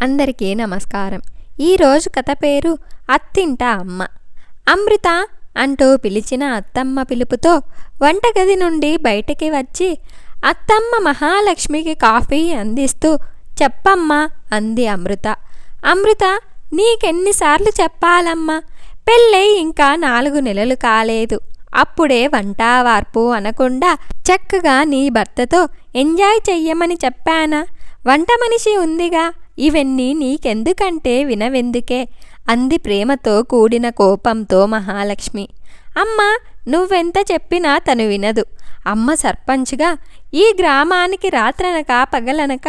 అందరికీ నమస్కారం. ఈరోజు కథ పేరు అత్తింట అమ్మ. అమృత అంటూ పిలిచిన అత్తమ్మ పిలుపుతో వంటగది నుండి బయటికి వచ్చి అత్తమ్మ మహాలక్ష్మికి కాఫీ అందిస్తూ చెప్పమ్మా అంది అమృత. అమృత, నీకెన్నిసార్లు చెప్పాలమ్మా, పెళ్ళై ఇంకా 4 నెలలు కాలేదు. అప్పుడే వంట వార్పు అనకుండా చక్కగా నీ భర్తతో ఎంజాయ్ చెయ్యమని చెప్పానా? వంట మనిషి ఉందిగా, ఇవన్నీ నీకెందుకంటే వినవెందుకే అంది ప్రేమతో కూడిన కోపంతో మహాలక్ష్మి. అమ్మ, నువ్వెంత చెప్పినా తను వినదు. అమ్మ సర్పంచ్గా ఈ గ్రామానికి రాత్రనక పగలనక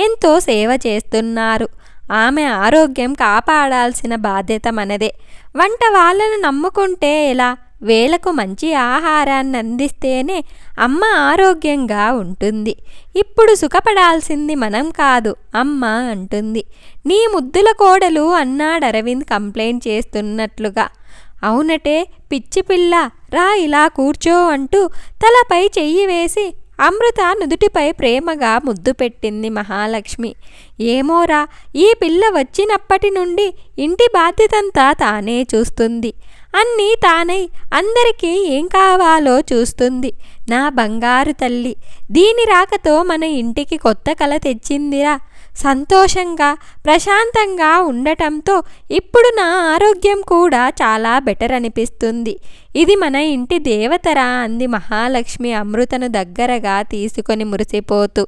ఎంతో సేవ చేస్తున్నారు. ఆమె ఆరోగ్యం కాపాడాల్సిన బాధ్యత మనదే. వంట వాళ్ళను నమ్ముకుంటే ఎలా? వేళకు మంచి ఆహారాన్ని అందిస్తేనే అమ్మ ఆరోగ్యంగా ఉంటుంది. ఇప్పుడు సుఖపడాల్సింది మనం కాదు, అమ్మ అంటుంది. నీ ముద్దుల కోడలు అన్నాడు అరవింద్ కంప్లైంట్ చేస్తున్నట్లుగా. అవునటే పిచ్చి పిల్ల, రా ఇలా కూర్చో అంటూ తలపై చెయ్యి వేసి అమృత నుదుటిపై ప్రేమగా ముద్దు పెట్టింది మహాలక్ష్మి. ఏమోరా, ఈ పిల్ల వచ్చినప్పటి నుండి ఇంటి బాధ్యతంతా తానే చూస్తుంది. అన్నీ తానై అందరికీ ఏం కావాలో చూస్తుంది. నా బంగారు తల్లి, దీని రాకతో మన ఇంటికి కొత్త కళ తెచ్చిందిరా. సంతోషంగా ప్రశాంతంగా ఉండటంతో ఇప్పుడు నా ఆరోగ్యం కూడా చాలా బెటర్ అనిపిస్తుంది. ఇది మన ఇంటి దేవతరా అంది మహాలక్ష్మి అమృతను దగ్గరగా తీసుకొని మురిసిపోతూ.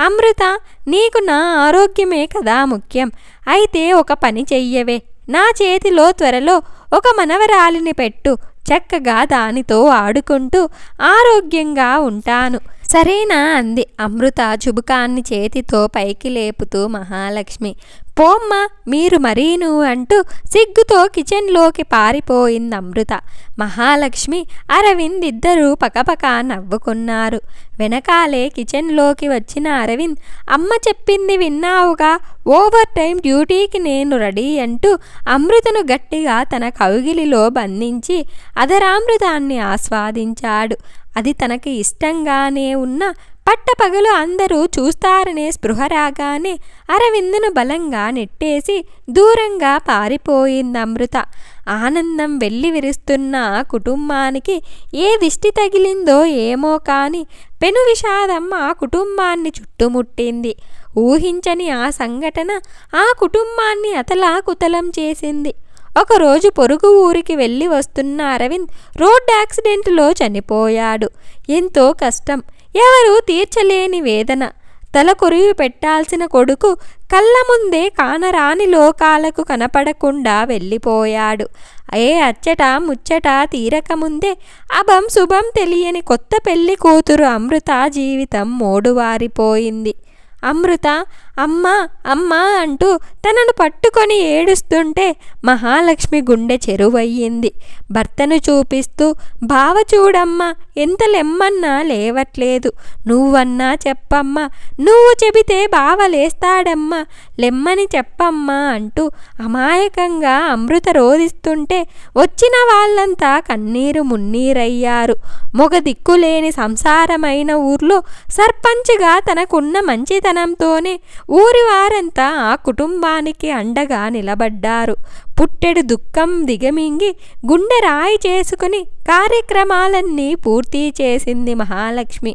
అమృత, నీకు నా ఆరోగ్యమే కదా ముఖ్యం. అయితే ఒక పని చెయ్యవే, నా చేతిలో త్వరలో ఒక మనవరాలిని పెట్టు. చక్కగా దానితో ఆడుకుంటూ ఆరోగ్యంగా ఉంటాను, సరేనా అంది అమృత చుబుకాన్ని చేతితో పైకి లేపుతూ మహాలక్ష్మి. పోమ్మా మీరు మరీను అంటూ సిగ్గుతో కిచెన్లోకి పారిపోయింది అమృత. మహాలక్ష్మి, అరవింద్ ఇద్దరూ పకపక నవ్వుకున్నారు. వెనకాలే కిచెన్లోకి వచ్చిన అరవింద్, అమ్మ చెప్పింది విన్నావుగా, ఓవర్ టైం డ్యూటీకి నేను రెడీ అంటూ అమృతను గట్టిగా తన కౌగిలిలో బంధించి అధరామృతాన్ని ఆస్వాదించాడు. అది తనకి ఇష్టంగానే ఉన్న పట్టపగలు అందరూ చూస్తారనే స్పృహ రాగానే అరవిందును బలంగా నెట్టేసి దూరంగా పారిపోయింది అమృత. ఆనందం వెల్లి విరుస్తున్న ఆ కుటుంబానికి ఏ దిష్టి తగిలిందో ఏమో కానీ పెను విషాదం ఆ కుటుంబాన్ని చుట్టుముట్టింది. ఊహించని ఆ సంఘటన ఆ కుటుంబాన్ని అతలాకుతలం చేసింది. ఒకరోజు పొరుగు ఊరికి వెళ్ళి వస్తున్న అరవింద్ రోడ్ యాక్సిడెంట్లో చనిపోయాడు. ఎంతో కష్టం, ఎవరూ తీర్చలేని వేదన. తల కొరివి పెట్టాల్సిన కొడుకు కళ్ళ ముందే కానరాని లోకాలకు కనపడకుండా వెళ్ళిపోయాడు. ఏ అచ్చట ముచ్చట తీరకముందే అభం శుభం తెలియని కొత్త పెళ్లి కూతురు అమృత జీవితం మోడువారిపోయింది. అమృత, అమ్మా అమ్మా అంటూ తనను పట్టుకొని ఏడుస్తుంటే మహాలక్ష్మి గుండె చెరువయ్యింది. భర్తను చూపిస్తూ, బావ చూడమ్మా ఎంత లెమ్మన్నా లేవట్లేదు, నువ్వన్నా చెప్పమ్మా, నువ్వు చెబితే బావ లేస్తాడమ్మా, లెమ్మని చెప్పమ్మా అంటూ అమాయకంగా అమృత రోదిస్తుంటే వచ్చిన వాళ్ళంతా కన్నీరు మున్నీరయ్యారు. మొగ దిక్కులేని సంసారమైన ఊర్లో సర్పంచ్గా తనకున్న మంచితనంతోనే ఊరి వారంతా ఆ కుటుంబానికి అండగా నిలబడ్డారు. పుట్టెడు దుఃఖం దిగమింగి గుండె రాయి చేసుకుని కార్యక్రమాలన్నీ పూర్తి చేసింది మహాలక్ష్మి.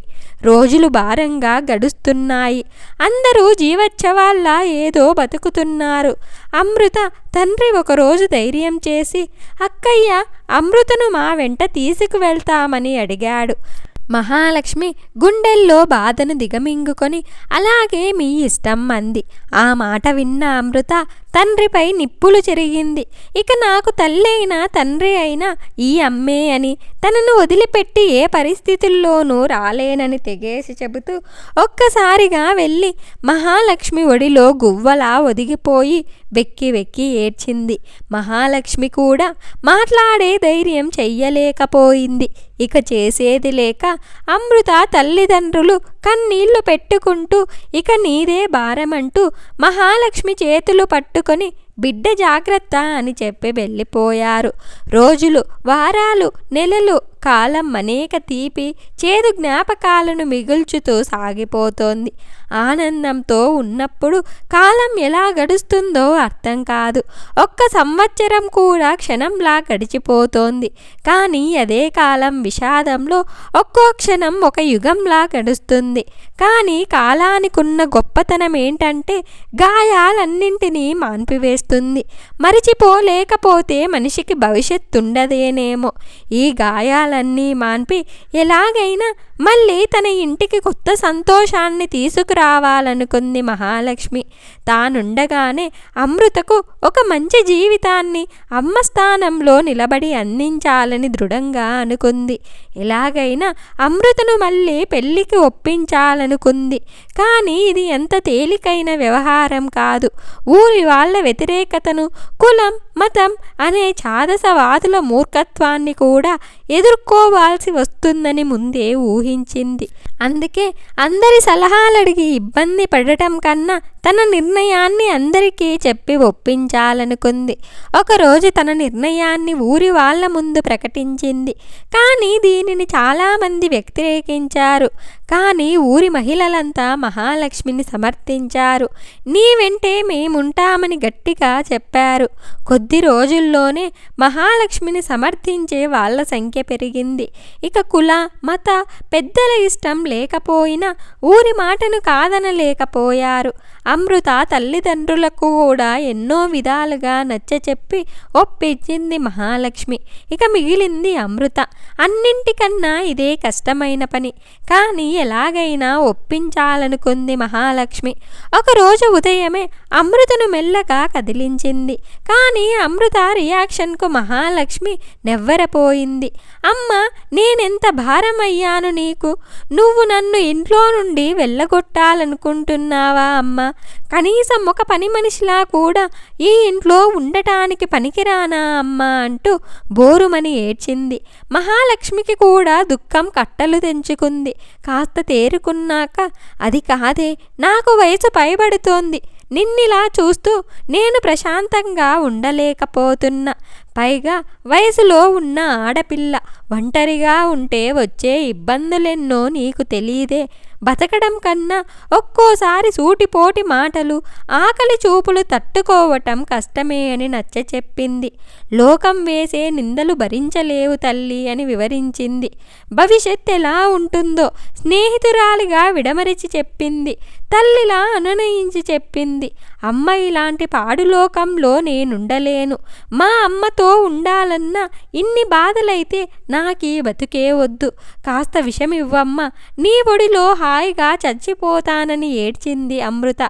రోజులు భారంగా గడుస్తున్నాయి. అందరూ జీవోత్సవాల్లా ఏదో బతుకుతున్నారు. అమృత తండ్రి ఒకరోజు ధైర్యం చేసి, అక్కయ్య, అమృతను మా వెంట తీసుకువెళ్తామని అడిగాడు. మహాలక్ష్మి గుండెల్లో బాధను దిగమింగుకొని, అలాగే మీ ఇష్టం అంది. ఆ మాట విన్న అమృత తండ్రిపై నిప్పులు చెరిగింది. ఇక నాకు తల్లైనా తండ్రి అయినా ఈ అమ్మే అని, తనను వదిలిపెట్టి ఏ పరిస్థితుల్లోనూ రాలేనని తెగేసి చెబుతూ ఒక్కసారిగా వెళ్ళి మహాలక్ష్మి ఒడిలో గువ్వలా ఒదిగిపోయి వెక్కి వెక్కి ఏడ్చింది. మహాలక్ష్మి కూడా మాట్లాడే ధైర్యం చెయ్యలేకపోయింది. ఇక చేసేది లేక అమృత తల్లిదండ్రులు కన్నీళ్లు పెట్టుకుంటూ ఇక నీదే భారమంటూ మహాలక్ష్మి చేతులు పట్టుకొని బిడ్డ జాగ్రత్త అని చెప్పి వెళ్ళిపోయారు. రోజులు, వారాలు, నెలలు, కాలం అనేక తీపి చేదు జ్ఞాపకాలను మిగుల్చుతూ సాగిపోతోంది. ఆనందంతో ఉన్నప్పుడు కాలం ఎలా గడుస్తుందో అర్థం కాదు. ఒక్క సంవత్సరం కూడా క్షణంలా గడిచిపోతోంది. కానీ అదే కాలం విషాదంలో ఒక్కో క్షణం ఒక యుగంలా గడుస్తుంది. కానీ కాలానికున్న గొప్పతనం ఏంటంటే గాయాలన్నింటినీ మాన్పివేస్తుంది. మరిచిపోలేకపోతే మనిషికి భవిష్యత్తుండదేనేమో. ఈ గాయాలన్నీ మాన్పి ఎలాగైనా మళ్ళీ తన ఇంటికి కొత్త సంతోషాన్ని తీసుకురావాలనుకుంది మహాలక్ష్మి. తానుండగానే అమృతకు ఒక మంచి జీవితాన్ని అమ్మ స్థానంలో నిలబడి అందించాలని దృఢంగా అనుకుంది. ఎలాగైనా అమృతను మళ్ళీ పెళ్లికి ఒప్పించాలనుకుంది. కానీ ఇది ఎంత తేలికైన వ్యవహారం కాదు. ఊరి వాళ్ళ వ్యతిరేకతను, కులం, మతం అనే ఛాదసవాదుల మూర్ఖత్వాన్ని కూడా ఎదుర్కోవాల్సి వస్తుందని ముందే ఊహించింది. అందుకే అందరి సలహాలడిగి ఇబ్బంది పడటం కన్నా తన నిర్ణయాన్ని అందరికీ చెప్పి ఒప్పించాలనుకుంది. ఒకరోజు తన నిర్ణయాన్ని ఊరి వాళ్ళ ముందు ప్రకటించింది. కానీ దీనిని చాలామంది వ్యతిరేకించారు. కానీ ఊరి మహిళలంతా మహాలక్ష్మిని సమర్థించారు. నీ వెంటే మేముంటామని గట్టిగా చెప్పారు. కొద్ది రోజుల్లోనే మహాలక్ష్మిని సమర్థించే వాళ్ళ సంఖ్య పెరిగింది. ఇక కుల, మత పెద్దల ఇష్టం లేకపోయినా ఊరి మాటను కాదనలేకపోయారు. అమృత తల్లిదండ్రులకు కూడా ఎన్నో విధాలుగా నచ్చచెప్పి ఒప్పించింది మహాలక్ష్మి. ఇక మిగిలింది అమృత. అన్నింటికన్నా ఇదే కష్టమైన పని. కానీ ఎలాగైనా ఒప్పించాలనుకుంది మహాలక్ష్మి. ఒకరోజు ఉదయమే అమృతను మెల్లగా కదిలించింది. కానీ అమృత రియాక్షన్కు మహాలక్ష్మి నెవ్వరపోయింది. అమ్మ, నేనెంత భారమయ్యాను నీకు? నువ్వు నన్ను ఇంట్లో నుండి వెళ్ళగొట్టాలనుకుంటున్నావా అమ్మ? కనీసం ఒక పని మనిషిలా కూడా ఈ ఇంట్లో ఉండటానికి పనికిరానా అమ్మ అంటూ బోరుమని ఏడ్చింది. మహాలక్ష్మికి కూడా దుఃఖం కట్టలు తెంచుకుంది. కాస్త తేరుకున్నాక, అది కాదే, నాకు వయసు పైబడుతోంది. నిన్నిలా చూస్తూ నేను ప్రశాంతంగా ఉండలేకపోతున్నా. పైగా వయసులో ఉన్న ఆడపిల్ల ఒంటరిగా ఉంటే వచ్చే ఇబ్బందులెన్నో నీకు తెలీదే. బతకడం కన్నా ఒక్కోసారి సూటిపోటి మాటలు, ఆకలి చూపులు తట్టుకోవటం కష్టమే అని నచ్చచెప్పింది. లోకం వేసే నిందలు భరించలేవు తల్లి అని వివరించింది. భవిష్యత్ ఎలా ఉంటుందో స్నేహితురాలిగా విడమరిచి చెప్పింది. తల్లిలా అనునయించి చెప్పింది. అమ్మ, ఇలాంటి పాడులోకంలో నేనుండలేను. మా అమ్మతో ఉండాలన్నా ఇన్ని బాధలైతే నాకీ బతుకే వద్దు. కాస్త విషమివ్వమ్మ, నీ ఒడిలో హాయిగా చచ్చిపోతానని ఏడ్చింది అమృత.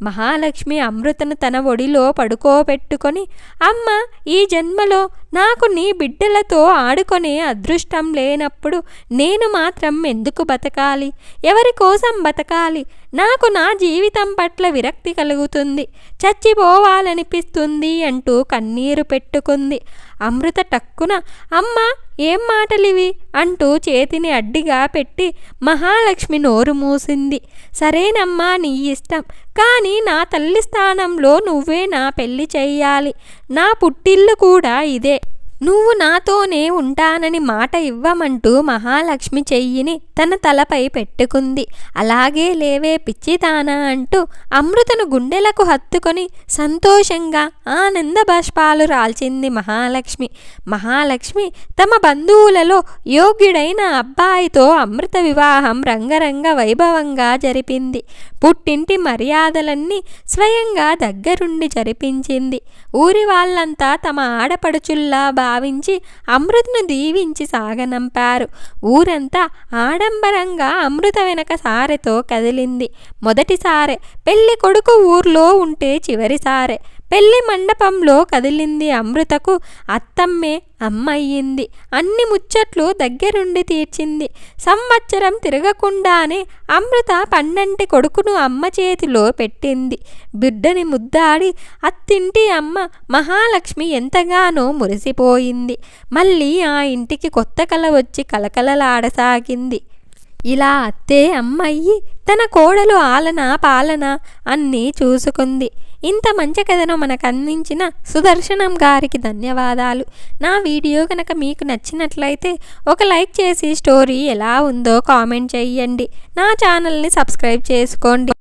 మహాలక్ష్మి అమృతను తన ఒడిలో పడుకోబెట్టుకొని, అమ్మ, ఈ జన్మలో నాకు నీ బిడ్డలతో ఆడుకునే అదృష్టం లేనప్పుడు నేను మాత్రం ఎందుకు బతకాలి? ఎవరి కోసం బతకాలి? నాకు నా జీవితం పట్ల విరక్తి కలుగుతుంది, చచ్చిపోవాలనిపిస్తుంది అంటూ కన్నీరు పెట్టుకుంది. అమృత టక్కున, అమ్మ, ఏం మాటలివి అంటూ చేతిని అడ్డిగా పెట్టి మహాలక్ష్మి నోరు మూసింది. సరేనమ్మా, నీ ఇష్టం. కానీ నా తల్లి స్థానంలో నువ్వే నా పెళ్లి చెయ్యాలి. నా పుట్టిల్లు కూడా ఇదే. నువ్వు నాతోనే ఉంటానని మాట ఇవ్వమంటూ మహాలక్ష్మి చెయ్యిని తన తలపై పెట్టుకుంది. అలాగే లేవే పిచ్చిదానా అంటూ అమృతను గుండెలకు హత్తుకొని సంతోషంగా ఆనంద బాష్పాలు రాల్చింది మహాలక్ష్మి. మహాలక్ష్మి తమ బంధువులలో యోగ్యుడైన అబ్బాయితో అమృత వివాహం రంగరంగ వైభవంగా జరిపింది. పుట్టింటి మర్యాదలన్నీ స్వయంగా దగ్గరుండి జరిపించింది. ఊరి వాళ్ళంతా తమ ఆడపడుచుల్లా భావించి అమృతను దీవించి సాగనంపారు. ఊరంతా ఆడంబరంగా అమృత వెనక సారెతో కదిలింది. మొదటి సారె, పెళ్లి కొడుకు ఊర్లో ఉంటే చివరి సారె. పెళ్లి మండపంలో కదిలింది అమృతకు అత్తమ్మే అమ్మయ్యింది. అన్ని ముచ్చట్లు దగ్గరుండి తీర్చింది. సంవత్సరం తిరగకుండానే అమృత పన్నంటి కొడుకును అమ్మ చేతిలో పెట్టింది. బిడ్డని ముద్దాడి అత్తింటి అమ్మ మహాలక్ష్మి ఎంతగానో మురిసిపోయింది. మళ్ళీ ఆ ఇంటికి కొత్త కల వచ్చి కలకలలాడసాగింది. ఇలా అత్తే అమ్మాయి తన కోడలు ఆలన పాలన అన్నీ చూసుకుంది. ఇంత మంచి కథను మనకు అందించిన సుదర్శనం గారికి ధన్యవాదాలు. నా వీడియో కనుక మీకు నచ్చినట్లయితే ఒక లైక్ చేసి స్టోరీ ఎలా ఉందో కామెంట్ చేయండి. నా ఛానల్ని సబ్స్క్రైబ్ చేసుకోండి.